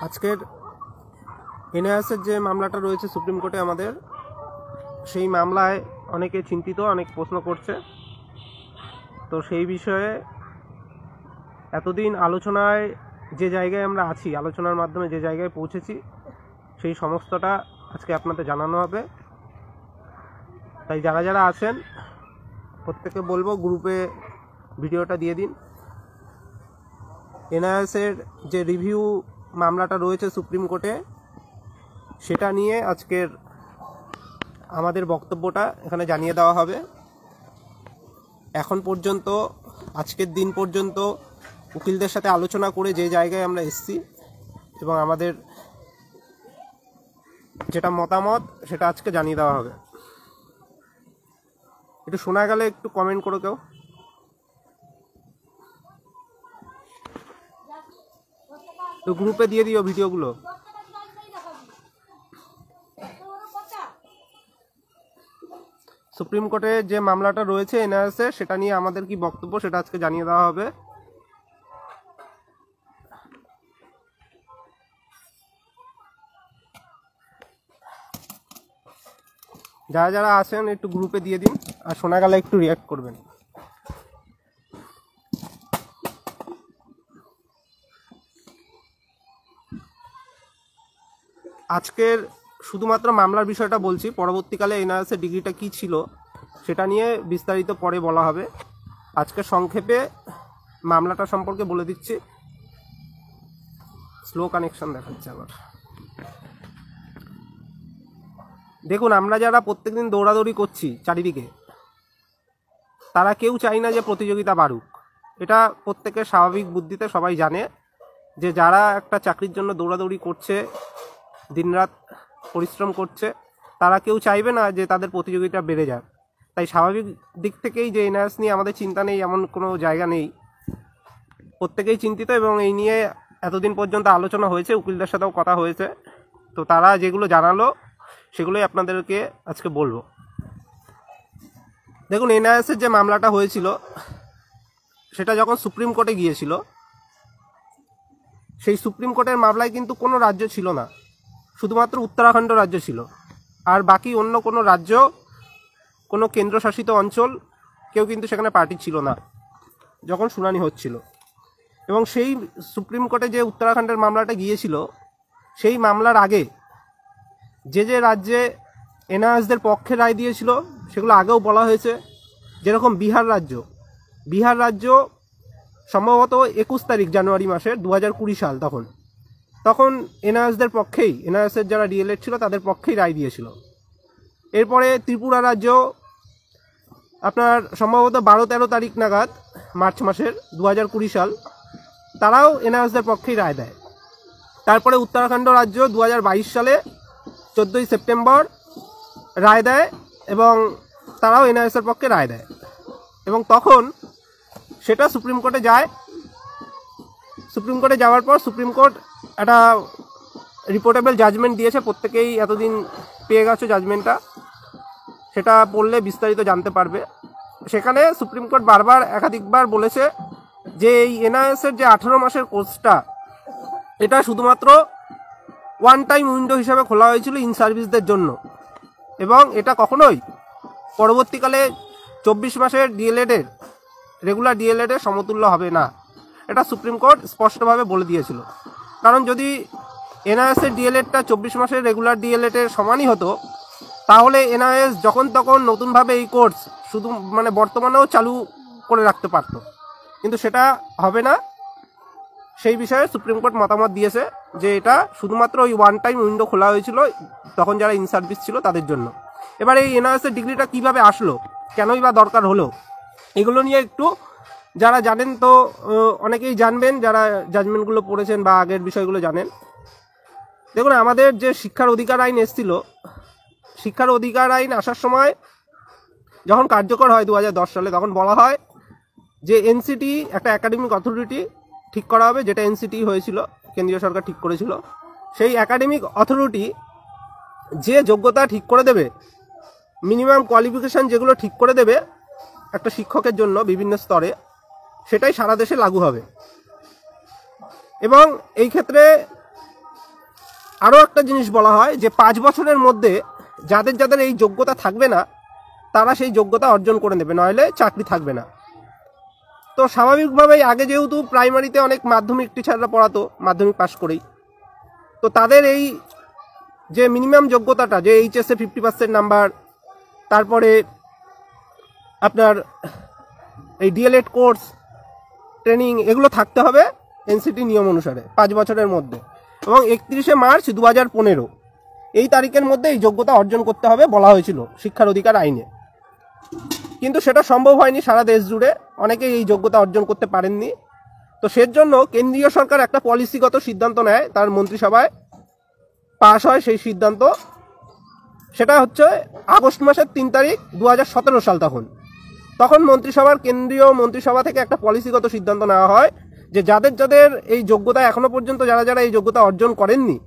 আজকের এনআইএসের যে মামলাটা রয়েছে সুপ্রিম কোর্টে আমাদের, সেই মামলায় অনেকে চিন্তিত, অনেক প্রশ্ন করছে। তো সেই বিষয়ে এতদিন আলোচনায় যে জায়গায় আমরা আছি, আলোচনার মাধ্যমে যে জায়গায় পৌঁছেছি, সেই সমস্তটা আজকে আপনাদের জানানো হবে। তাই যারা যারা আছেন প্রত্যেকে বলবো গ্রুপে ভিডিওটা দিয়ে দিন। এনআইএসের যে রিভিউ মামলাটা রয়েছে সুপ্রিম কোর্টে, সেটা নিয়ে আজকের আমাদের বক্তব্যটা এখানে জানিয়ে দেওয়া হবে। এখন পর্যন্ত, আজকের দিন পর্যন্ত উকিলদের সাথে আলোচনা করে যে জায়গায় আমরা এসেছি এবং আমাদের যেটা মতামত সেটা আজকে জানিয়ে দেওয়া হবে। একটু শোনা গেলে একটু কমেন্ট করো কেউ। তো গ্রুপে দিয়ে দিও ভিডিওগুলো। সুপ্রিম কোর্টে যে মামলাটা রয়েছে এনআইএসে, সেটা নিয়ে আমাদের কি বক্তব্য সেটা আজকে জানিয়ে দেওয়া হবে। যারা যারা আছেন একটু গ্রুপে দিয়ে দিন, আর শোনা গেলে একটু রিয়াক্ট করবেন। আজকের শুধুমাত্র মামলার বিষয়টা বলছি, পরবর্তীকালে এনআইএসের ডিগ্রিটা কি ছিল সেটা নিয়ে বিস্তারিত পরে বলা হবে। আজকে সংক্ষেপে মামলাটা সম্পর্কে বলে দিচ্ছি। স্লো কানেকশন দেখাচ্ছে আবার। দেখুন, আমরা যারা প্রত্যেকদিন দৌড়াদৌড়ি করছি চারিদিকে, তারা কেউ চাই না যে প্রতিযোগিতা বাড়ুক। এটা প্রত্যেকের স্বাভাবিক বুদ্ধিতে সবাই জানে যে যারা একটা চাকরির জন্য দৌড়াদৌড়ি করছে, দিনরাত পরিশ্রম করছে, তারা কেউ চাইবে না যে তাদের প্রতিযোগিতা বেড়ে যাক। তাই স্বাভাবিক দিক থেকেই যে এনআইএস নিয়ে আমাদের চিন্তা নেই এমন কোনো জায়গা নেই। প্রত্যেকেই চিন্তিত এবং এই নিয়ে এতদিন পর্যন্ত আলোচনা হয়েছে, উকিলদের সাথেও কথা হয়েছে। তো তারা যেগুলো জানালো সেগুলোই আপনাদেরকে আজকে বলবো। দেখুন, এনআইএসের যে মামলাটা হয়েছিল সেটা যখন সুপ্রিম কোর্টে গিয়েছিল, সেই সুপ্রিম কোর্টের মামলায় কিন্তু কোনো রাজ্য ছিল না, শুধুমাত্র উত্তরাখণ্ড রাজ্য ছিল। আর বাকি অন্য কোনো রাজ্য, কোনো কেন্দ্রশাসিত অঞ্চল কেউ কিন্তু সেখানে পার্টি ছিল না যখন শুনানি হচ্ছিল। এবং সেই সুপ্রিম কোর্টে যে উত্তরাখণ্ডের মামলাটা গিয়েছিল, সেই মামলার আগে যে যে রাজ্যে এনআইএসদের পক্ষে রায় দিয়েছিল সেগুলো আগেও বলা হয়েছে। যেরকম বিহার রাজ্য সম্ভবত 21 তারিখ জানুয়ারি মাসের 2020 সাল, তখন এনআইএসদের পক্ষেই, এনআইএসের যারা ডিএলএড ছিল তাদের পক্ষেই রায় দিয়েছিল। এরপরে ত্রিপুরা রাজ্য আপনার সম্ভবত 12-13 তারিখ নাগাদ মার্চ মাসের 2020 সাল, তারাও এনআইএসদের পক্ষেই রায় দেয়। তারপরে উত্তরাখণ্ড রাজ্য 2022 সালে 14ই সেপ্টেম্বর রায় দেয় এবং তারাও এনআইএসের পক্ষে রায় দেয়। এবং তখন সেটা সুপ্রিম কোর্টে যায়। সুপ্রিম কোর্টে যাওয়ার পর সুপ্রিম কোর্ট একটা রিপোর্টেবল জাজমেন্ট দিয়েছে, প্রত্যেকেই এতদিন পেয়ে গেছে জাজমেন্টটা, সেটা পড়লে বিস্তারিত জানতে পারবে। সেখানে সুপ্রিম কোর্ট বারবার একাধিকবার বলেছে যে এই এনআইএসের যে 18 মাসের কোর্সটা, এটা শুধুমাত্র ওয়ান টাইম উইন্ডো হিসাবে খোলা হয়েছিল ইন সার্ভিসদের জন্য, এবং এটা কখনোই পরবর্তীকালে 24 মাসের ডিএলএডের, রেগুলার ডিএলএডের সমতুল্য হবে না। এটা সুপ্রিম কোর্ট স্পষ্টভাবে বলে দিয়েছিল। কারণ যদি এনআইএসের ডিএলএডটা 24 মাসের রেগুলার ডিএলএডের সমানই হতো, তাহলে এনআইএস যখন তখন নতুনভাবে এই কোর্স শুধু বর্তমানেও চালু করে রাখতে পারত, কিন্তু সেটা হবে না। সেই বিষয়ে সুপ্রিম কোর্ট মতামত দিয়েছে যে এটা শুধুমাত্র ওই ওয়ান টাইম উইন্ডো খোলা হয়েছিল তখন যারা ইন সার্ভিস ছিল তাদের জন্য। এবার এই এনআইএসের ডিগ্রিটা কিভাবে আসলো, কেনই বা দরকার হলো, এগুলো নিয়ে একটু যারা জানেন, তো অনেকেই জানবেন যারা জাজমেন্টগুলো পড়েছেন বা আগের বিষয়গুলো জানেন। দেখুন, আমাদের যে শিক্ষার অধিকার আইন এসেছিল, শিক্ষার অধিকার আইন আসার সময় যখন কার্যকর হয় 2010 সালে, তখন বলা হয় যে এনসিটি একটা একাডেমিক অথরিটি ঠিক করা হবে, যেটা এনসিটি হয়েছিল, কেন্দ্রীয় সরকার ঠিক করেছিল। সেই একাডেমিক অথরিটি যে যোগ্যতা ঠিক করে দেবে, মিনিমাম কোয়ালিফিকেশান যেগুলো ঠিক করে দেবে একটা শিক্ষকের জন্য বিভিন্ন স্তরে, সেটাই সারা দেশে লাগু হবে। এবং এই ক্ষেত্রে আরও একটা জিনিস বলা হয় যে 5 বছরের মধ্যে যাদের যাদের এই যোগ্যতা থাকবে না তারা সেই যোগ্যতা অর্জন করে নেবে, নইলে চাকরি থাকবে না। তো স্বাভাবিকভাবেই আগে যেহেতু প্রাইমারিতে অনেক মাধ্যমিক টিচাররা পড়াতো মাধ্যমিক পাশ করেই, তো তাদের এই যে মিনিমাম যোগ্যতাটা যে এইচএসে 50% নাম্বার, তারপরে আপনার এই ডিএলএড কোর্স ট্রেনিং এগুলো থাকতে হবে এনসিটি নিয়ম অনুসারে 5 বছরের মধ্যে, এবং 31শে মার্চ 2015 এই তারিখের মধ্যে এই যোগ্যতা অর্জন করতে হবে বলা হয়েছিল শিক্ষার অধিকার আইনে। কিন্তু সেটা সম্ভব হয়নি সারা দেশ জুড়ে, অনেকেই এই যোগ্যতা অর্জন করতে পারেননি। তো সেজন্য কেন্দ্রীয় সরকার একটা পলিসিগত সিদ্ধান্ত নেয়, তার মন্ত্রিসভায় পাশ হয় সেই সিদ্ধান্ত। সেটা হচ্ছে আগস্ট মাসের 3 তারিখ 2017 সাল। তখন মন্ত্রিসভার কেন্দ্রীয় মন্ত্রিসভা থেকে একটা পলিসিগত সিদ্ধান্ত নেওয়া হয় যে যাদের যাদের এই যোগ্যতা এখনো পর্যন্ত যারা যারা এই যোগ্যতা অর্জন করেননি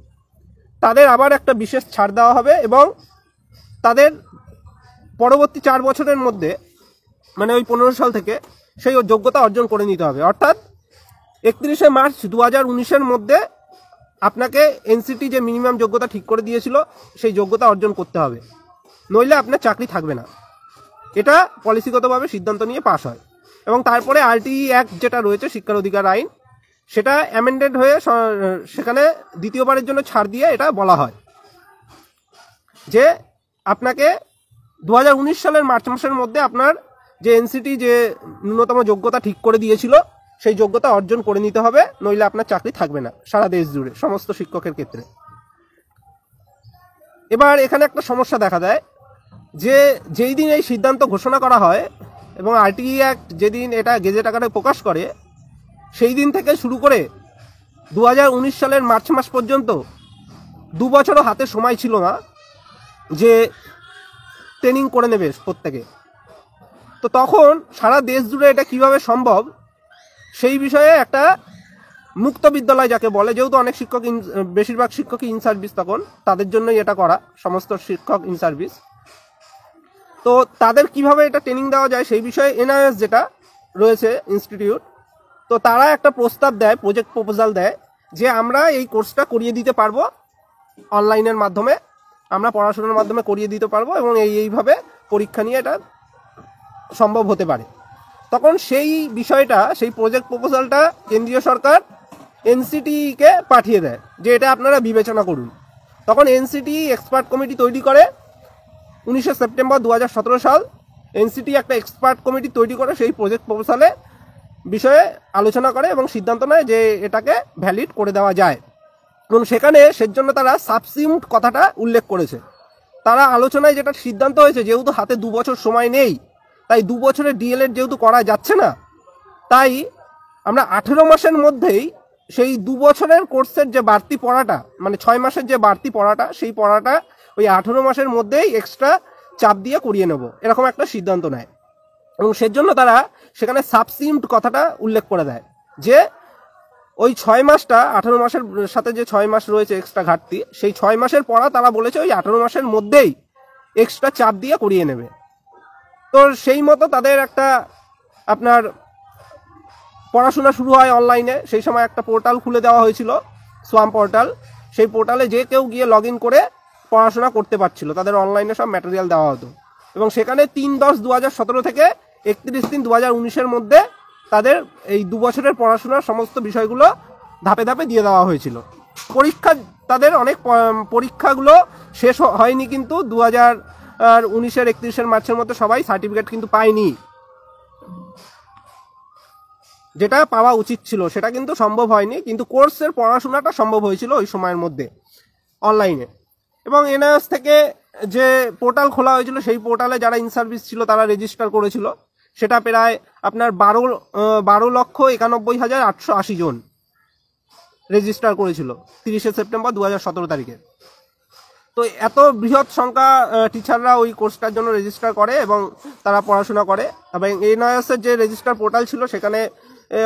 তাদের আবার একটা বিশেষ ছাড় দেওয়া হবে, এবং তাদের পরবর্তী 4 বছরের মধ্যে মানে ওই 15 সাল থেকে সেই যোগ্যতা অর্জন করে নিতে হবে। অর্থাৎ 31শে মার্চ 2019-এর মধ্যে আপনাকে এনসিটি যে মিনিমাম যোগ্যতা ঠিক করে দিয়েছিল সেই যোগ্যতা অর্জন করতে হবে, নইলে আপনার চাকরি থাকবে না। এটা পলিসিগতভাবে সিদ্ধান্ত নিয়ে পাশ হয়, এবং তারপরে আরটিই অ্যাক্ট যেটা রয়েছে শিক্ষার অধিকার আইন, সেটা অ্যামেন্ডেড হয়ে সেখানে দ্বিতীয়বারের জন্য ছাড় দিয়ে এটা বলা হয় যে আপনাকে 2019 সালের মার্চ মাসের মধ্যে আপনার যে এনসিটি যে ন্যূনতম যোগ্যতা ঠিক করে দিয়েছিল সেই যোগ্যতা অর্জন করে নিতে হবে, নইলে আপনার চাকরি থাকবে না সারা দেশ জুড়ে সমস্ত শিক্ষকের ক্ষেত্রে। এবার এখানে একটা সমস্যা দেখা দেয় যে যেই দিন এই সিদ্ধান্ত ঘোষণা করা হয় এবং আরটিই অ্যাক্ট যেদিন এটা গেজেট আকারে প্রকাশ করে সেই দিন থেকে শুরু করে 2019 সালের মার্চ মাস পর্যন্ত 2 বছরও হাতে সময় ছিল না যে ট্রেনিং করে নেবে প্রত্যেকে। তো তখন সারা দেশ জুড়ে এটা কিভাবে সম্ভব সেই বিষয়ে একটা মুক্ত বিদ্যালয় যাকে বলে, যেহেতু অনেক শিক্ষক বেশিরভাগ শিক্ষকই ইন সার্ভিস, তখন তাদের জন্যই এটা করা, সমস্ত শিক্ষক ইন সার্ভিস। তো তাদের কিভাবে এটা ট্রেনিং দেওয়া যায় সেই বিষয়ে এনআইএস যেটা রয়েছে ইনস্টিটিউট, তো তারা একটা প্রস্তাব দেয়, প্রজেক্ট প্রপোজাল দেয় যে আমরা এই কোর্সটা করিয়ে দিতে পারবো অনলাইনের মাধ্যমে, আমরা পড়াশোনার মাধ্যমে করিয়ে দিতে পারবো, এবং এইভাবে পরীক্ষা নিয়ে এটা সম্ভব হতে পারে। তখন সেই বিষয়টা, সেই প্রজেক্ট প্রপোজালটা কেন্দ্রীয় সরকার এনসিটিকে পাঠিয়ে দেয় যে এটা আপনারা বিবেচনা করুন। তখন এনসিটি এক্সপার্ট কমিটি তৈরি করে 19শে সেপ্টেম্বর 2017 সাল এনসিটি একটা এক্সপার্ট কমিটি তৈরি করে সেই প্রজেক্ট প্রপোজালে বিষয়ে আলোচনা করে এবং সিদ্ধান্ত নেয় যে এটাকে ভ্যালিড করে দেওয়া যায়। এবং সেখানে সেজন্য তারা সাবসিউট কথাটা উল্লেখ করেছে। তারা আলোচনায় যেটা সিদ্ধান্ত হয়েছে, যেহেতু হাতে 2 বছর সময় নেই, তাই 2 বছরের ডিএলএড যেহেতু করা যাচ্ছে না, তাই আমরা 18 মাসের মধ্যেই সেই 2 বছরের কোর্সের যে বাড়তি পড়াটা, মানে 6 মাসের যে বাড়তি পড়াটা, সেই পড়াটা ওই 18 মাসের মধ্যেই এক্সট্রা চাপ দিয়ে করিয়ে নেব, এরকম একটা সিদ্ধান্ত নেয়। এবং সেজন্য তারা সেখানে সাবসিউট কথাটা উল্লেখ করে দেয় যে ওই 6 মাসটা 18 মাসের সাথে যে 6 মাস রয়েছে এক্সট্রা ঘাটতি, সেই 6 মাসের পড়া তারা বলেছে ওই 18 মাসের মধ্যেই এক্সট্রা চাপ দিয়ে করিয়ে নেবে। তো সেই মতো তাদের একটা আপনার পড়াশোনা শুরু হয় অনলাইনে। সেই সময় একটা পোর্টাল খুলে দেওয়া হয়েছিল, সোয়াম পোর্টাল। সেই পোর্টালে যে কেউ গিয়ে লগ ইন করে পড়াশোনা করতে পারছিল, তাদের অনলাইনে সব ম্যাটেরিয়াল দেওয়া হতো। এবং সেখানে 3/10/2017 থেকে 31/3/2019-এর মধ্যে তাদের এই 2 বছরের পড়াশোনার সমস্ত বিষয়গুলো ধাপে ধাপে দিয়ে দেওয়া হয়েছিল। পরীক্ষা তাদের অনেক পরীক্ষাগুলো শেষ হয়নি, কিন্তু 2019-এর 31শে মার্চের মধ্যে সবাই সার্টিফিকেট কিন্তু পায়নি। যেটা পাওয়া উচিত ছিল সেটা কিন্তু সম্ভব হয়নি, কিন্তু কোর্সের পড়াশোনাটা সম্ভব হয়েছিল ওই সময়ের মধ্যে অনলাইনে। এবং এনআইএস থেকে যে পোর্টাল খোলা হয়েছিল সেই পোর্টালে যারা ইন সার্ভিস ছিল তারা রেজিস্টার করেছিল, সেটা প্রায় আপনার 12,91,880 জন রেজিস্টার করেছিল 30শে সেপ্টেম্বর 2017 তারিখে। তো এত বৃহৎ সংখ্যা টিচাররা ওই কোর্সটার জন্য রেজিস্টার করে এবং তারা পড়াশোনা করে। এবং এনআইএসের যে রেজিস্টার পোর্টাল ছিল সেখানে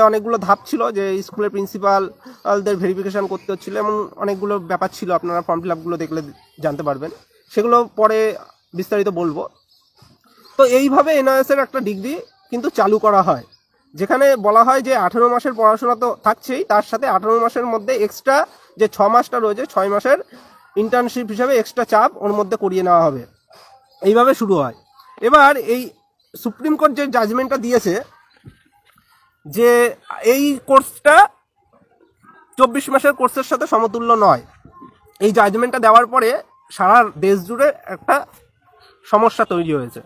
অনেকগুলো ধাপ ছিল, যে স্কুলের প্রিন্সিপালদের ভেরিফিকেশন করতে হচ্ছিল, এবং অনেকগুলো ব্যাপার ছিল, আপনারা ফর্ম ফিল আপগুলো দেখলে জানতে পারবেন, সেগুলো পরে বিস্তারিত বলবো। তো এইভাবে এনআইএসের একটা ডিগ্রি কিন্তু চালু করা হয়। যেখানে বলা হয় যে 18 মাসের পড়াশোনা তো থাকছেই, তার সাথে 18 মাসের মধ্যে এক্সট্রা যে 6 মাসটা রয়েছে 6 মাসের ইন্টার্নশিপ হিসাবে এক্সট্রা চাপ ওর মধ্যে করিয়ে নেওয়া হবে। এইভাবে শুরু হয়। এবার এই সুপ্রিম কোর্ট যে জাজমেন্টটা দিয়েছে যে এই কোর্সটা 24 মাসের কোর্সের সাথে সমতুল্য নয়, এই জাজমেন্টটা দেওয়ার পরে সারা দেশ জুড়ে একটা সমস্যা তৈরি হয়েছে।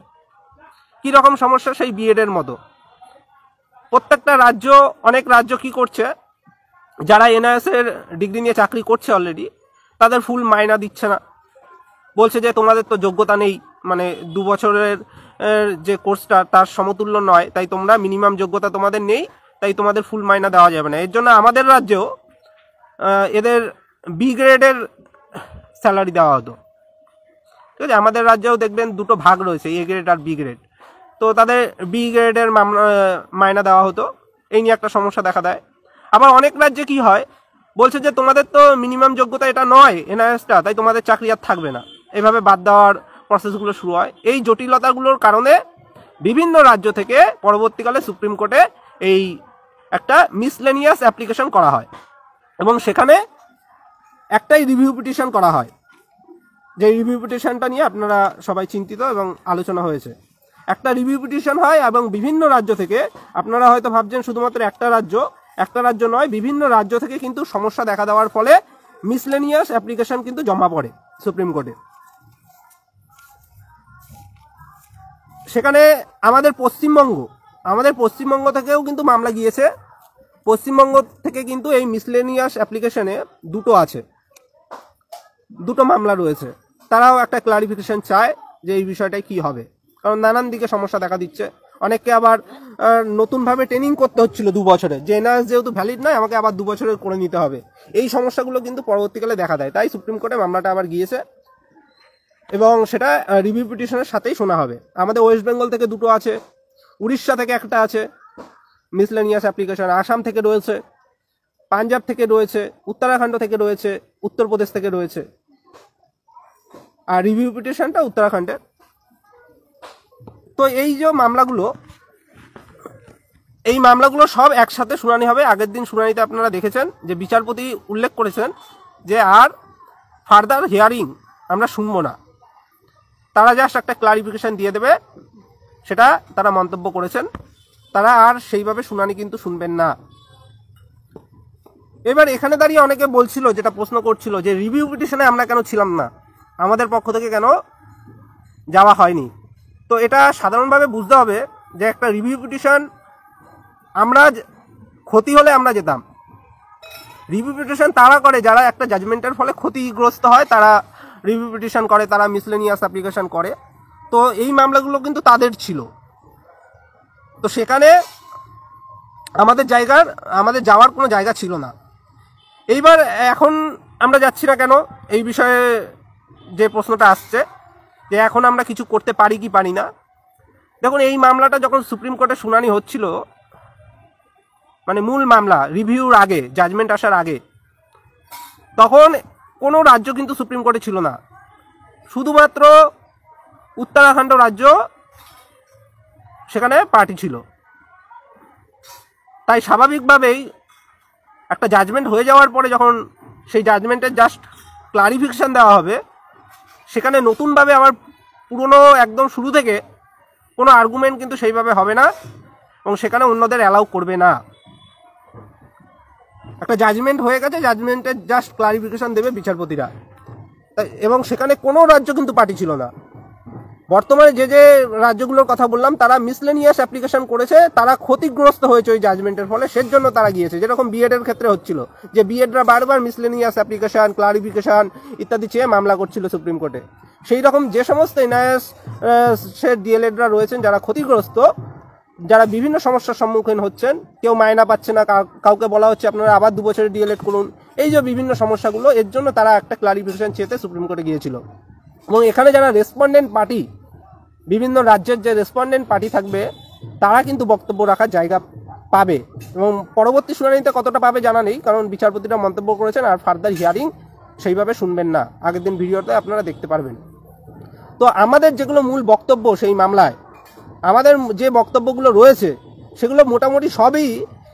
কী রকম সমস্যা? সেই বিএডের মতো প্রত্যেকটা রাজ্য, অনেক রাজ্য কি করছে, যারা এনআইএস এর ডিগ্রি নিয়ে চাকরি করছে অলরেডি, তাদের ফুল মাইনা দিচ্ছে না, বলছে যে তোমাদের তো যোগ্যতা নেই, মানে 2 বছরের যে কোর্সটা তার সমতুল্য নয়, তাই তোমরা মিনিমাম যোগ্যতা তোমাদের নেই, তাই তোমাদের ফুল মাইনা দেওয়া যাবে না। এর জন্য আমাদের রাজ্যেও এদের বি গ্রেডের স্যালারি দেওয়া হতো। ঠিক আছে, আমাদের রাজ্যেও দেখবেন দুটো ভাগ রয়েছে, এ গ্রেড আর বি গ্রেড। তো তাদের বি গ্রেডের মাইনা দেওয়া হতো। এই নিয়ে একটা সমস্যা দেখা দেয়। আবার অনেক রাজ্যে কি হয়, বলছে যে তোমাদের তো মিনিমাম যোগ্যতা এটা নয় এনআইএসটা, তাই তোমাদের চাকরি আর থাকবে না। এভাবে বাদ দেওয়ার প্রসেসগুলো শুরু হয়। এই জটিলতাগুলোর কারণে বিভিন্ন রাজ্য থেকে পরবর্তীকালে সুপ্রিম কোর্টে এই একটা মিসলেনিয়াস অ্যাপ্লিকেশন করা হয়, এবং সেখানে একটাই রিভিউ পিটিশন করা হয়। যে রিভিউ পিটিশনটা নিয়ে আপনারা সবাই চিন্তিত এবং আলোচনা হয়েছে। একটা রিভিউ পিটিশন হয় এবং বিভিন্ন রাজ্য থেকে, আপনারা হয়তো ভাবছেন শুধুমাত্র একটা রাজ্য নয়, বিভিন্ন রাজ্য থেকে কিন্তু সমস্যা দেখা দেওয়ার ফলে মিসলেনিয়াস অ্যাপ্লিকেশন কিন্তু জমা পড়ে সুপ্রিম কোর্টে। সেখানে আমাদের পশ্চিমবঙ্গ থেকেও কিন্তু মামলা গিয়েছে। পশ্চিমবঙ্গ থেকে কিন্তু এই মিসলেনিয়াস অ্যাপ্লিকেশনে দুটো মামলা রয়েছে। তারাও একটা ক্লারিফিকেশন চায় যে এই বিষয়টাই কি হবে, কারণ নানান দিকে সমস্যা দেখা দিচ্ছে। অনেককে আবার নতুনভাবে ট্রেনিং করতে হচ্ছিল 2 বছরের, যে এনআরএস যেহেতু ভ্যালিড নয় আমাকে আবার 2 বছরের করে নিতে হবে। এই সমস্যাগুলো কিন্তু পরবর্তীকালে দেখা দেয়, তাই সুপ্রিম কোর্টে মামলাটা আবার গিয়েছে এবং সেটা রিভিউ পিটিশনের সাথেই শোনা হবে। আমাদের ওয়েস্ট বেঙ্গল থেকে দুটো আছে, উড়িষ্যা থেকে একটা আছে মিসলেনিয়াস অ্যাপ্লিকেশন, আসাম থেকে রয়েছে, পাঞ্জাব থেকে রয়েছে, উত্তরাখণ্ড থেকে রয়েছে, উত্তরপ্রদেশ থেকে রয়েছে, আর রিভিউ পিটিশনটা উত্তরাখণ্ডের। তো এই যে মামলাগুলো সব একসাথে শুনানি হবে। আগের দিন শুনানিতে আপনারা দেখেছেন যে বিচারপতি উল্লেখ করেছেন যে আর ফার্দার হিয়ারিং আমরা শুনবো না, তারা জাস্ট একটা ক্লারিফিকেশন দিয়ে দেবে, সেটা তারা মন্তব্য করেছেন। তারা আর সেইভাবে শুনানি কিন্তু শুনবেন না। এবার এখানে দাঁড়িয়ে অনেকে বলছিল, যেটা প্রশ্ন করছিল, যে রিভিউ পিটিশনে আমরা কেন ছিলাম না, আমাদের পক্ষ থেকে কেন যাওয়া হয়নি। তো এটা সাধারণভাবে বুঝতে হবে যে একটা রিভিউ পিটিশন, আমরা ক্ষতি হলে আমরা যেতাম। রিভিউ পিটিশন তারা করে যারা একটা জাজমেন্টের ফলে ক্ষতিগ্রস্ত হয়, তারা রিভিউ পিটিশন করে, তারা মিসলেনিয়াস অ্যাপ্লিকেশন করে। তো এই মামলাগুলো কিন্তু তাদের ছিল। তো সেখানে আমাদের যাওয়ার কোনো জায়গা ছিল না। এইবার এখন আমরা যাচ্ছি না কেন, এই বিষয়ে যে প্রশ্নটা আসছে যে এখন আমরা কিছু করতে পারি কি পারি না। দেখুন, এই মামলাটা যখন সুপ্রিম কোর্টে শুনানি হচ্ছিল, মানে মূল মামলা রিভিউর আগে, জাজমেন্ট আসার আগে, তখন কোনো রাজ্য কিন্তু সুপ্রিম কোর্টে ছিল না, শুধুমাত্র উত্তরাখণ্ড রাজ্য সেখানে পার্টি ছিল। তাই স্বাভাবিকভাবেই একটা জাজমেন্ট হয়ে যাওয়ার পরে যখন সেই জাজমেন্টের জাস্ট ক্লারিফিকেশান দেওয়া হবে, সেখানে নতুনভাবে আবার পুরনো একদম শুরু থেকে কোনো আর্গুমেন্ট কিন্তু সেইভাবে হবে না, এবং সেখানে অন্যদের অ্যালাউ করবে না। একটা জাজমেন্ট হয়ে গেছে, জাজমেন্টের জাস্ট ক্লারিফিকেশান দেবে বিচারপতিরা, এবং সেখানে কোনো রাজ্য কিন্তু পার্টি ছিল না। বর্তমানে যে রাজ্যগুলোর কথা বললাম, তারা মিসলেনিয়াস অ্যাপ্লিকেশন করেছে, তারা ক্ষতিগ্রস্ত হয়েছে ওই জাজমেন্টের ফলে, সেজন্য তারা গিয়েছে। যেরকম বিএডের ক্ষেত্রে হচ্ছিল, যে বিএডরা বারবার মিসলেনিয়াস অ্যাপ্লিকেশন, ক্লারিফিকেশন ইত্যাদি চেয়ে মামলা করছিল সুপ্রিম কোর্টে। সেই রকম যে সমস্ত এনআইএস ডিএলএডরা রয়েছেন যারা ক্ষতিগ্রস্ত, যারা বিভিন্ন সমস্যার সম্মুখীন হচ্ছেন, কেউ মায়না পাচ্ছে না, কাউকে বলা হচ্ছে আপনারা আবার 2 বছরের ডিএলএড করুন, এই যে বিভিন্ন সমস্যাগুলো, এর জন্য তারা একটা ক্লারিফিকেশন চেয়েতে সুপ্রিম কোর্টে গিয়েছিল। এবং এখানে যারা রেসপন্ডেন্ট পার্টি, বিভিন্ন রাজ্যের যে রেসপন্ডেন্ট পার্টি থাকবে, তারা কিন্তু বক্তব্য রাখার জায়গা পাবে, এবং পরবর্তী শুনানিতে কতটা পাবে জানা নেই, কারণ বিচারপতিরা মন্তব্য করেছেন আর ফার্দার হিয়ারিং সেইভাবে শুনবেন না। আগের দিন ভিডিওতে আপনারা দেখতে পারবেন। তো আমাদের যেগুলো মূল বক্তব্য সেই মামলায়, আমাদের যে বক্তব্যগুলো রয়েছে, সেগুলো মোটামুটি সবই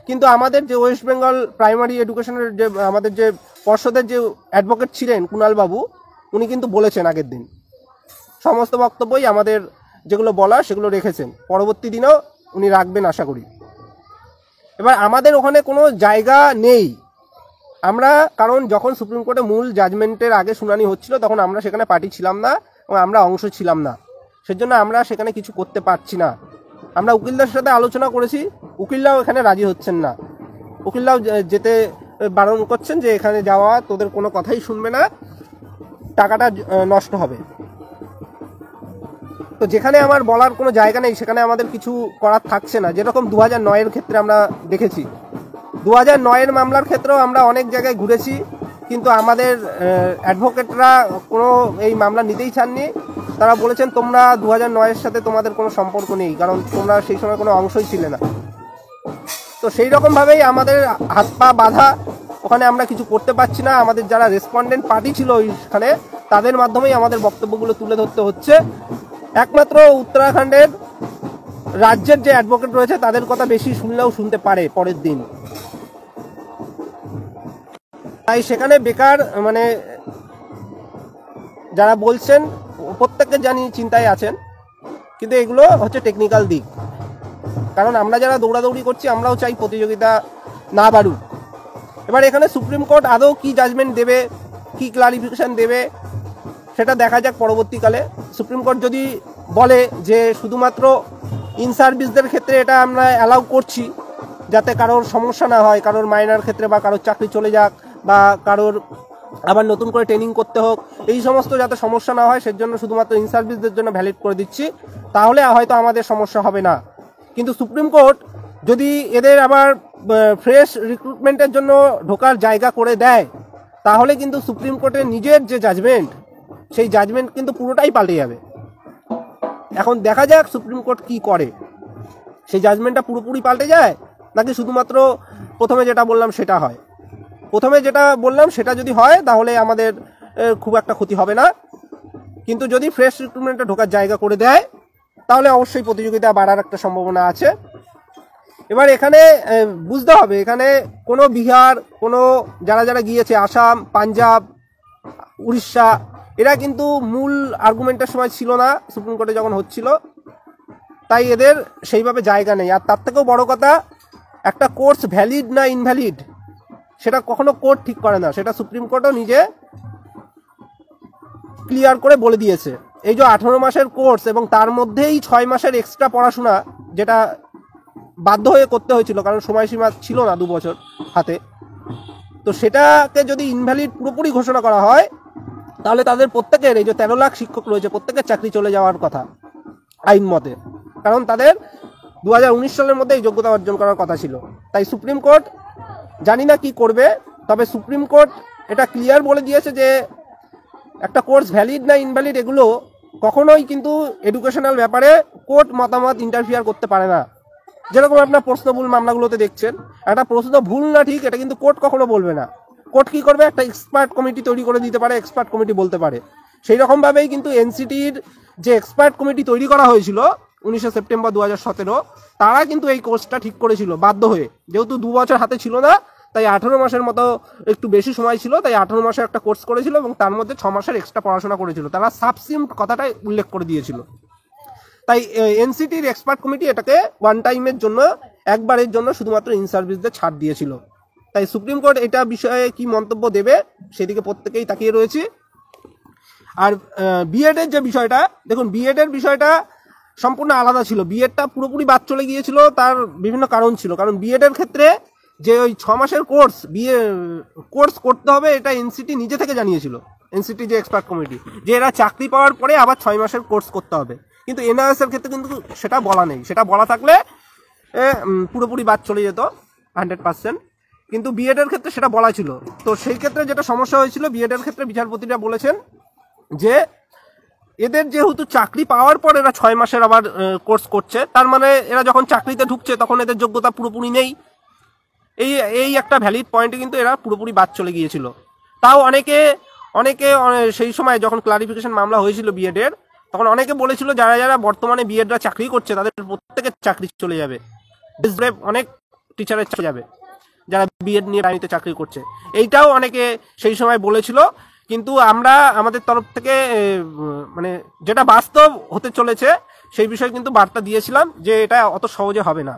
কিন্তু আমাদের যে ওয়েস্ট বেঙ্গল প্রাইমারি এডুকেশনের যে আমাদের যে পর্ষদের যে অ্যাডভোকেট ছিলেন কুণাল বাবু, উনি কিন্তু বলেছেন আগের দিন সমস্ত বক্তব্যই আমাদের যেগুলো বলা সেগুলো রেখেছেন, পরবর্তী দিনেও উনি রাখবেন আশা করি। এবার আমাদের ওখানে কোনো জায়গা নেই আমরা, কারণ যখন সুপ্রিম কোর্টে মূল জাজমেন্টের আগে শুনানি হচ্ছিল তখন আমরা সেখানে পার্টি ছিলাম না এবং আমরা অংশ ছিলাম না, সেজন্য আমরা সেখানে কিছু করতে পারছি না। আমরা উকিলদের সাথে আলোচনা করেছি, উকিলরাও এখানে রাজি হচ্ছেন না, উকিলরাও যেতে বারণ করছেন যে এখানে যাওয়া তোদের কোনো কথাই শুনবে না, টাকাটা নষ্ট হবে। তো যেখানে আমার বলার কোনো জায়গা নেই সেখানে আমাদের কিছু করার থাকছে না। যেরকম 2009-এর ক্ষেত্রে আমরা দেখেছি, 2009-এর মামলার ক্ষেত্রেও আমরা অনেক জায়গায় ঘুরেছি, কিন্তু আমাদের অ্যাডভোকেটরা কোনো এই মামলা নিতেই চাননি। তারা বলেছেন তোমরা 2009-এর সাথে তোমাদের কোনো সম্পর্ক নেই, কারণ তোমরা সেই সময় কোনো অংশই ছিলে না। তো সেই রকমভাবেই আমাদের হাত পা বাঁধা, ওখানে আমরা কিছু করতে পারছি না। আমাদের যারা রেসপন্ডেন্ট পার্টি ছিল ওইখানে, তাদের মাধ্যমেই আমাদের বক্তব্যগুলো তুলে ধরতে হচ্ছে। একমাত্র উত্তরাখণ্ডের রাজ্যের যে অ্যাডভোকেট রয়েছে তাদের কথা বেশি শুনলেও শুনতে পারে পরের দিন, তাই সেখানে বেকার মানে যারা বলছেন প্রত্যেককে জানি চিন্তায় আছেন, কিন্তু এগুলো হচ্ছে টেকনিক্যাল দিক। কারণ আমরা যারা দৌড়াদৌড়ি করছি আমরাও চাই প্রতিযোগিতা না বাড়ুক। এবার এখানে সুপ্রিম কোর্ট আদৌ কি জাজমেন্ট দেবে, কি ক্লারিফিকেশন দেবে সেটা দেখা যাক পরবর্তীকালে। সুপ্রিম কোর্ট যদি বলে যে শুধুমাত্র ইন সার্ভিসদের ক্ষেত্রে এটা আমরা অ্যালাউ করছি যাতে কারোর সমস্যা না হয়, কারোর মাইনার ক্ষেত্রে বা কারোর চাকরি চলে যাক বা কারোর আবার নতুন করে ট্রেনিং করতে হোক, এই সমস্ত যাতে সমস্যা না হয় সেজন্য শুধুমাত্র ইন সার্ভিসদের জন্য ভ্যালিড করে দিচ্ছি, তাহলে হয়তো আমাদের সমস্যা হবে না। কিন্তু সুপ্রিম কোর্ট যদি এদের আবার ফ্রেশ রিক্রুটমেন্টের জন্য ঢোকার জায়গা করে দেয়, তাহলে কিন্তু সুপ্রিম কোর্টের নিজের যে জাজমেন্ট সেই জাজমেন্ট কিন্তু পুরোটাই পাল্টে যাবে। এখন দেখা যাক সুপ্রিম কোর্ট কি করে, সেই জাজমেন্টটা পুরোপুরি পাল্টে যায় নাকি শুধুমাত্র প্রথমে যেটা বললাম সেটা হয়। প্রথমে যেটা বললাম সেটা যদি হয় তাহলে আমাদের খুব একটা ক্ষতি হবে না, কিন্তু যদি ফ্রেশ রিক্রুটমেন্টে ঢোকার জায়গা করে দেয় তাহলে অবশ্যই প্রতিযোগিতা বাড়ার একটা সম্ভাবনা আছে। এবার এখানে বুঝতে হবে, এখানে কোনো বিহার, কোনো যারা যারা গিয়েছে আসাম, পাঞ্জাব, উড়িষ্যা, এরা কিন্তু মূল আর্গুমেন্টের সময় ছিল না সুপ্রিম কোর্টে যখন হচ্ছিল, তাই এদের সেইভাবে জায়গা নেই। আর তার থেকেও বড় কথা, একটা কোর্স ভ্যালিড না ইনভ্যালিড সেটা কখনো কোর্ট ঠিক করে না, সেটা সুপ্রিম কোর্টও নিজে ক্লিয়ার করে বলে দিয়েছে। এই যে 18 মাসের কোর্স এবং তার মধ্যেই 6 মাসের এক্সট্রা পড়াশোনা, যেটা বাধ্য হয়ে করতে হয়েছিল কারণ সময়সীমা ছিল না 2 বছর হাতে, তো সেটাকে যদি ইনভ্যালিড পুরোপুরি ঘোষণা করা হয় তাহলে তাদের প্রত্যেকের, এই যে 13 লাখ শিক্ষক রয়েছে, প্রত্যেকের চাকরি চলে যাওয়ার কথা আইন মতে, কারণ তাদের 2019 সালের মধ্যে এই যোগ্যতা অর্জন করার কথা ছিল। তাই সুপ্রিম কোর্ট জানি না কি করবে, তবে সুপ্রিম কোর্ট এটা ক্লিয়ার বলে দিয়েছে যে একটা কোর্স ভ্যালিড না ইনভ্যালিড এগুলো কখনোই কিন্তু এডুকেশনাল ব্যাপারে কোর্ট মতামত ইন্টারফিয়ার করতে পারে না। যেরকম আপনার প্রশ্নভুল মামলাগুলোতে দেখছেন, একটা প্রশ্ন ভুল না ঠিক এটা কিন্তু কোর্ট কখনো বলবে না। কোর্ট কি করবে, একটা এক্সপার্ট কমিটি তৈরি করে দিতে পারে, এক্সপার্ট কমিটি বলতে পারে। সেই রকমভাবেই কিন্তু এনসিটির যে এক্সপার্ট কমিটি তৈরি করা হয়েছিল 19 সেপ্টেম্বর 2017, তারা কিন্তু এই কোর্সটা ঠিক করেছিল বাধ্য হয়ে, যেহেতু 2 বছর হাতে ছিল না, তাই 18 মাসের মতো একটু বেশি সময় ছিল, তাই 18 মাসে একটা কোর্স করেছিল এবং তার মধ্যে 6 মাসের এক্সট্রা পড়াশোনা করেছিল। তারা সাবসিম্ট কথাটাই উল্লেখ করে দিয়েছিল। তাই এনসিটির এক্সপার্ট কমিটি এটাকে ওয়ান টাইমের জন্য, একবারের জন্য শুধুমাত্র ইন সার্ভিসদের ছাড় দিয়েছিল। তাই সুপ্রিম কোর্ট এটা বিষয়ে কি মন্তব্য দেবে সেদিকে প্রত্যেকেই তাকিয়ে রয়েছে। আর বিএডের যে বিষয়টা, দেখুন বিএডের বিষয়টা সম্পূর্ণ আলাদা ছিল। বিএডটা পুরোপুরি বাদ চলে গিয়েছিল, তার বিভিন্ন কারণ ছিল। কারণ বিএডের ক্ষেত্রে যে ওই 6 মাসের কোর্স কোর্স করতে হবে এটা এনসিটি নিজে থেকে জানিয়েছিল, এনসিটি যে এক্সপার্ট কমিটি, যে এরা চাকরি পাওয়ার পরে আবার 6 মাসের কোর্স করতে হবে। কিন্তু এনআরএস এর ক্ষেত্রে কিন্তু সেটা বলা নেই, সেটা বলা থাকলে পুরোপুরি বাদ চলে যেত 100%, কিন্তু বিএডের ক্ষেত্রে সেটা বলা ছিল। তো সেই ক্ষেত্রে যেটা সমস্যা হয়েছিল, বিএডের ক্ষেত্রে বিচারপতিরা বলেছেন যে এদের যেহেতু চাকরি পাওয়ার পর এরা 6 মাসের আবার কোর্স করছে, তার মানে এরা যখন চাকরিতে ঢুকছে তখন এদের যোগ্যতা পুরোপুরি নেই। এই একটা ভ্যালিড পয়েন্টে কিন্তু এরা পুরোপুরি বাদ চলে গিয়েছিল। তাও অনেকে সেই সময় যখন ক্লারিফিকেশন মামলা হয়েছিল বিএডের, তখন অনেকে বলেছিল যারা যারা বর্তমানে বিএডরা চাকরি করছে তাদের প্রত্যেকের চাকরি চলে যাবে। অনেক টিচারের চলে যাবে যারা বিএড নিয়ে প্রাইমারিতে চাকরি করছে, এইটাও অনেকে সেই সময় বলেছিল। কিন্তু আমরা আমাদের তরফ থেকে মানে যেটা বাস্তব হতে চলেছে সেই বিষয়ে কিন্তু বার্তা দিয়েছিলাম যে এটা অত সহজে হবে না,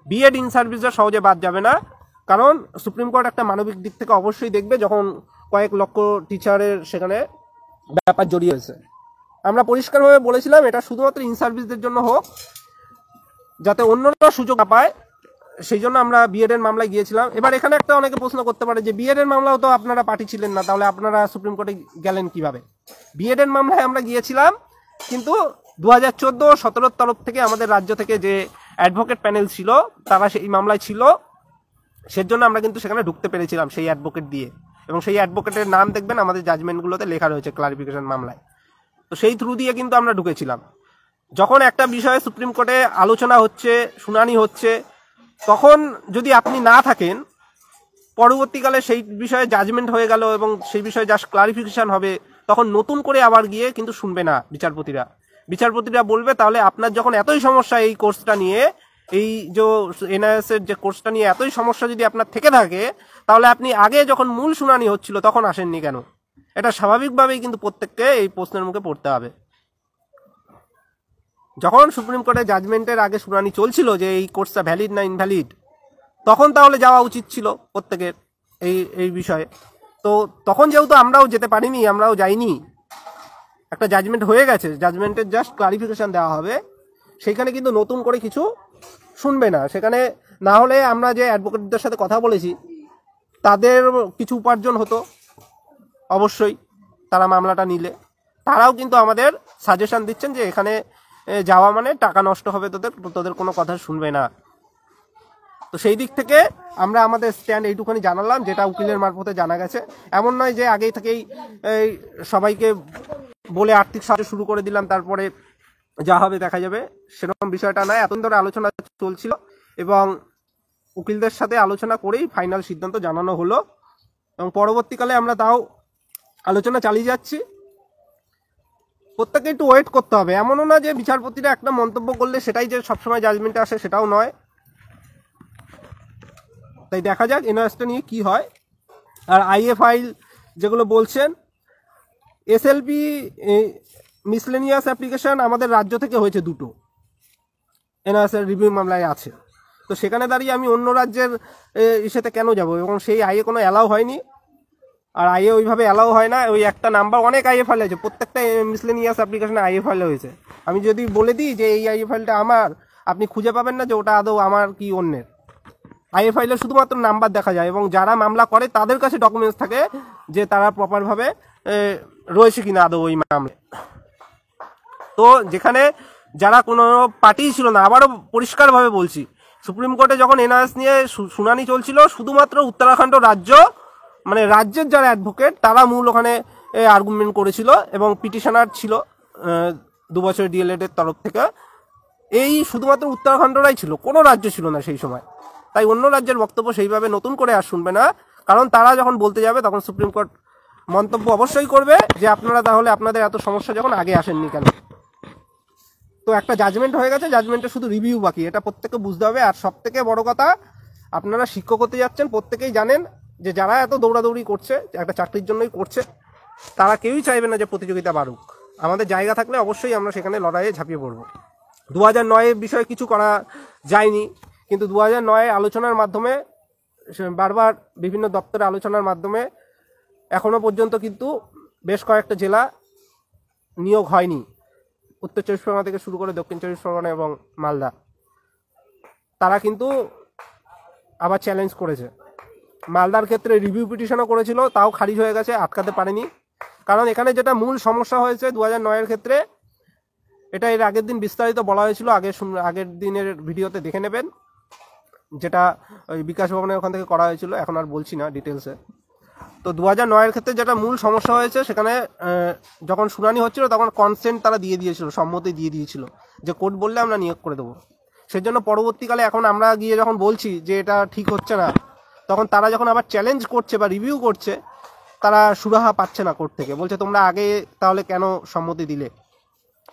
বিএড ইন সার্ভিসরা সহজে বাদ যাবে না। কারণ সুপ্রিম কোর্ট একটা মানবিক দিক থেকে অবশ্যই দেখবে, যখন কয়েক লক্ষ টিচারের সেখানে ব্যাপার জড়িয়ে হয়েছে। আমরা পরিষ্কারভাবে বলেছিলাম এটা শুধুমাত্র ইন সার্ভিসদের জন্য হোক, যাতে অন্যরা সুযোগ না পায়, সেই জন্য আমরা বিএড এর মামলায় গিয়েছিলাম। এবার এখানে একটা অনেকে প্রশ্ন করতে পারে যে বিএড এর মামলাও তো আপনারা পার্টি ছিলেন না, তাহলে আপনারা সুপ্রিম কোর্টে গেলেন কিভাবে? বিএড এর মামলায় আমরা গিয়েছিলাম, কিন্তু 2014-17 তরফ থেকে আমাদের রাজ্য থেকে যে অ্যাডভোকেট প্যানেল ছিল তারা সেই মামলায় ছিল, সেজন্য আমরা কিন্তু সেখানে ঢুকতে পেরেছিলাম সেই অ্যাডভোকেট দিয়ে, এবং সেই অ্যাডভোকেটের নাম দেখবেন আমাদের জাজমেন্টগুলোতে লেখা রয়েছে ক্লারিফিকেশন মামলায়। তো সেই থ্রু দিয়ে কিন্তু আমরা ঢুকেছিলাম। যখন একটা বিষয়ে সুপ্রিম কোর্টে আলোচনা হচ্ছে, শুনানি হচ্ছে, তখন যদি আপনি না থাকেন, পরবর্তীকালে সেই বিষয়ে জাজমেন্ট হয়ে গেল এবং সেই বিষয়ে জাস্ট ক্লারিফিকেশন হবে, তখন নতুন করে আবার গিয়ে কিন্তু শুনবে না বিচারপতিরা বলবে তাহলে আপনার যখন এতই সমস্যা এই কোর্সটা নিয়ে, এই যে এনআইএস এর যে কোর্সটা নিয়ে এতই সমস্যা যদি আপনার থেকে থাকে, তাহলে আপনি আগে যখন মূল শুনানি হচ্ছিল তখন আসেননি কেন? এটা স্বাভাবিকভাবেই কিন্তু প্রত্যেককে এই প্রশ্নের মুখে পড়তে হবে। যখন সুপ্রিম কোর্টের জাজমেন্টের আগে শুনানি চলছিল যে এই কোর্সটা ভ্যালিড না ইনভ্যালিড, তখন তাহলে যাওয়া উচিত ছিল প্রত্যেকের এই বিষয়ে। তো তখন যেহেতু আমরাও যেতে পারিনি, আমরাও যাইনি, একটা জাজমেন্ট হয়ে গেছে, জাজমেন্টের জাস্ট ক্লারিফিকেশন দেওয়া হবে, সেখানে কিন্তু নতুন করে কিছু শুনবে না। সেখানে না হলে আমরা যে অ্যাডভোকেটদের সাথে কথা বলেছি তাদের কিছু উপার্জন হতো অবশ্যই, তারা মামলাটা নিলে। তারাও কিন্তু আমাদের সাজেশন দিচ্ছেন যে এখানে যাওয়া মানে টাকা নষ্ট হবে, তোদের কোনো কথা শুনবে না। তো সেই দিক থেকে আমরা আমাদের স্ট্যান্ড এইটুখানি জানালাম, যেটা উকিলের মারফতে জানা গেছে। এমন নয় যে আগেই থেকেই সবাইকে বলে আর্থিক সাহায্য শুরু করে দিলাম, তারপরে যা হবে দেখা যাবে, সেরকম বিষয়টা নয়। এতদিন ধরে আলোচনা চলছিল এবং উকিলদের সাথে আলোচনা করেই ফাইনাল সিদ্ধান্ত জানানো হলো, এবং পরবর্তীকালে আমরা তাও আলোচনা চালিয়ে যাচ্ছি। প্রত্যেকে একটু ওয়েট করতে হবে, এমনও না যে বিচারপতিরা একটা মন্তব্য করলে সেটাই যে সবসময় জাজমেন্টে আসে, সেটাও নয়। তাই দেখা যাক এনআরএসটা নিয়ে কি হয়। আর আইএ ফাইল যেগুলো বলছেন, এসএলপি মিসলেনিয়াস অ্যাপ্লিকেশন আমাদের রাজ্য থেকে হয়েছে দুটো, এনআরএসের রিভিউ মামলায় আছে। তো সেখানে দাঁড়িয়ে আমি অন্য রাজ্যের ইসেতে কেন যাব? এবং সেই আইএ কোনো অ্যালাউ হয়নি, আর আইএ ওইভাবে অ্যালাউ হয় না। ওই একটা নাম্বার, অনেক আইএ ফাইল আছে, প্রত্যেকটা মিসলেনিয়াস অ্যাপ্লিকেশনে আইএ ফাইল হয়েছে। আমি যদি বলে দিই যে এই আইএ ফাইলটা আমার, আপনি খুঁজে পাবেন না যে ওটা আদৌ আমার কি অন্যের। আইএ ফাইলে শুধুমাত্র নাম্বার দেখা যায়, এবং যারা মামলা করে তাদের কাছে ডকুমেন্টস থাকে যে তারা প্রপারভাবে রয়েছে কিনা আদৌ ওই মামলায়। তো যেখানে যারা কোনো পার্টি ছিল না, আবারও পরিষ্কারভাবে বলছি, সুপ্রিম কোর্টে যখন এনআরএস নিয়ে শুনানি চলছিল, শুধুমাত্র উত্তরাখণ্ড রাজ্য, মানে রাজ্যের যারা অ্যাডভোকেট তারা মূল ওখানে আর্গুমেন্ট করেছিল, এবং পিটিশনার ছিল 2 বছর ডিএলএড এর তরফ থেকে। এই শুধুমাত্র উত্তরাখণ্ডরাই ছিল, কোনো রাজ্য ছিল না সেই সময়। তাই অন্য রাজ্যের বক্তব্য সেইভাবে নতুন করে আর শুনবে না, কারণ তারা যখন বলতে যাবে তখন সুপ্রিম কোর্ট মন্তব্য অবশ্যই করবে যে আপনারা তাহলে আপনাদের এত সমস্যা যখন আগে আসেননি কেন। তো একটা জাজমেন্ট হয়ে গেছে, জাজমেন্টে শুধু রিভিউ বাকি, এটা প্রত্যেককে বুঝতে হবে। আর সব থেকে বড় কথা, আপনারা শিক্ষক হতে যাচ্ছেন, প্রত্যেকেই জানেন যে যারা এত দৌড়াদৌড়ি করছে একটা চাকরির জন্যই করছে, তারা কেউই চাইবে না যে প্রতিযোগিতা বাড়ুক। আমাদের জায়গা থাকলে অবশ্যই আমরা সেখানে লড়াইয়ে ঝাঁপিয়ে পড়ব। 2009 বিষয়ে কিছু করা যায়নি, কিন্তু 2009 আলোচনার মাধ্যমে, বারবার বিভিন্ন দপ্তরে আলোচনার মাধ্যমে এখনো পর্যন্ত কিন্তু বেশ কয়েকটা জেলা নিয়োগ হয়নি, উত্তর 24 পরগনা থেকে শুরু করে দক্ষিণ 24 পরগনা এবং মালদা। তারা কিন্তু আবার চ্যালেঞ্জ করেছে। মালদার ক্ষেত্রে রিভিউ পিটিশনও করেছিল, তাও খারিজ হয়ে গেছে, আটকাতে পারেনি। কারণ এখানে যেটা মূল সমস্যা হয়েছে 2009 ক্ষেত্রে, এটা এর আগের দিন বিস্তারিত বলা হয়েছিল, আগের দিনের ভিডিওতে দেখে নেবেন, যেটা ওই বিকাশ ভবনের ওখান থেকে করা হয়েছিল, এখন আর বলছি না ডিটেলসে। তো 2009 ক্ষেত্রে যেটা মূল সমস্যা হয়েছে, সেখানে যখন শুনানি হচ্ছিল তখন কনসেন্ট তারা দিয়ে দিয়েছিল, সম্মতি দিয়ে দিয়েছিল যে কোর্ট বললে আমরা নিয়োগ করে দেবো। সেজন্য পরবর্তীকালে এখন আমরা গিয়ে যখন বলছি যে এটা ঠিক হচ্ছে না, তখন তারা যখন আবার চ্যালেঞ্জ করছে বা রিভিউ করছে, তারা সুরাহা পাচ্ছে না কোর্ট থেকে, বলছে তোমরা আগে তাহলে কেন সম্মতি দিলে।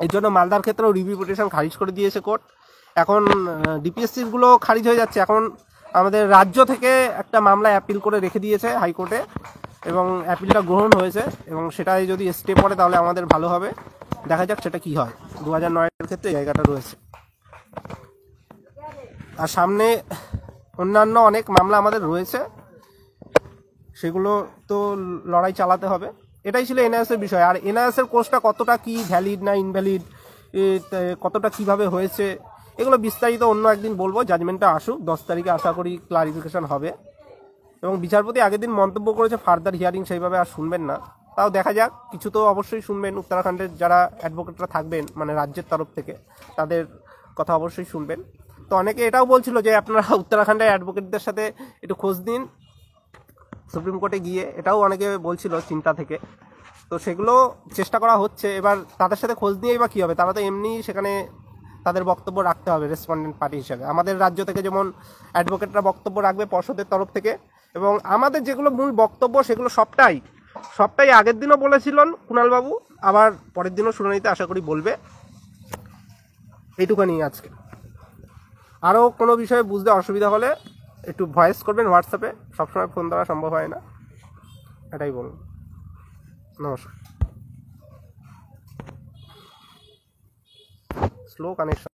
এর জন্য মালদার ক্ষেত্রেও রিভিউ পিটিশন খারিজ করে দিয়েছে কোর্ট। এখন ডিপিএসসিগুলো খারিজ হয়ে যাচ্ছে। এখন আমাদের রাজ্য থেকে একটা মামলা অ্যাপিল করে রেখে দিয়েছে হাইকোর্টে, এবং অ্যাপিলটা গ্রহণ হয়েছে, এবং সেটাই যদি স্টে পড়ে তাহলে আমাদের ভালো হবে। দেখা যাক সেটা কি হয়। 2009-এর ক্ষেত্রে জায়গাটা রয়েছে। আর সামনে অন্যান্য অনেক মামলা আমাদের রয়েছে, সেগুলো তো লড়াই চালাতে হবে। এটাই ছিল এনআইএসের বিষয়। আর এনআইএসের কোর্সটা কতটা কি ভ্যালিড না ইনভ্যালিড, কতটা কিভাবে হয়েছে, এগুলো বিস্তারিত অন্য একদিন বলবো। জাজমেন্টটা আসুক 10 তারিখে, আশা করি ক্লারিফিকেশন হবে। এবং বিচারপতি আগের দিন মন্তব্য করেছে ফার্দার হিয়ারিং সেইভাবে আর শুনবেন না। তাও দেখা যাক, কিছু তো অবশ্যই শুনবেন। উত্তরাখণ্ডের যারা অ্যাডভোকেটরা থাকবেন, মানে রাজ্যের তরফ থেকে, তাদের কথা অবশ্যই শুনবেন। তো অনেকে এটাও বলছিল যে আপনারা উত্তরাখণ্ডের অ্যাডভোকেটদের সাথে একটু খোঁজ দিন সুপ্রিম কোর্টে গিয়ে, এটাও অনেকে বলছিল চিন্তা থেকে। তো সেগুলো চেষ্টা করা হচ্ছে। এবার তাদের সাথে খোঁজ নিয়েই বা কী হবে, তারা তো এমনি সেখানে তাদের বক্তব্য রাখতে হবে রেসপন্ডেন্ট পার্টি হিসেবে। আমাদের রাজ্য থেকে যেমন অ্যাডভোকেটরা বক্তব্য রাখবে পর্ষদের তরফ থেকে, এবং আমাদের যেগুলো মূল বক্তব্য সেগুলো সবটাই আগের দিনও বলেছিলেন কুণালবাবু, আবার পরের দিনও শুনানিতে আশা করি বলবে। এইটুখানি আজকে। আরও কোনো বিষয়ে বুঝতে অসুবিধা হলে একটু ভয়েস করবেন হোয়াটসঅ্যাপে, সবসময় ফোন দেওয়া সম্ভব হয় না, এটাই বলুন। নমস্কার। Slow connection.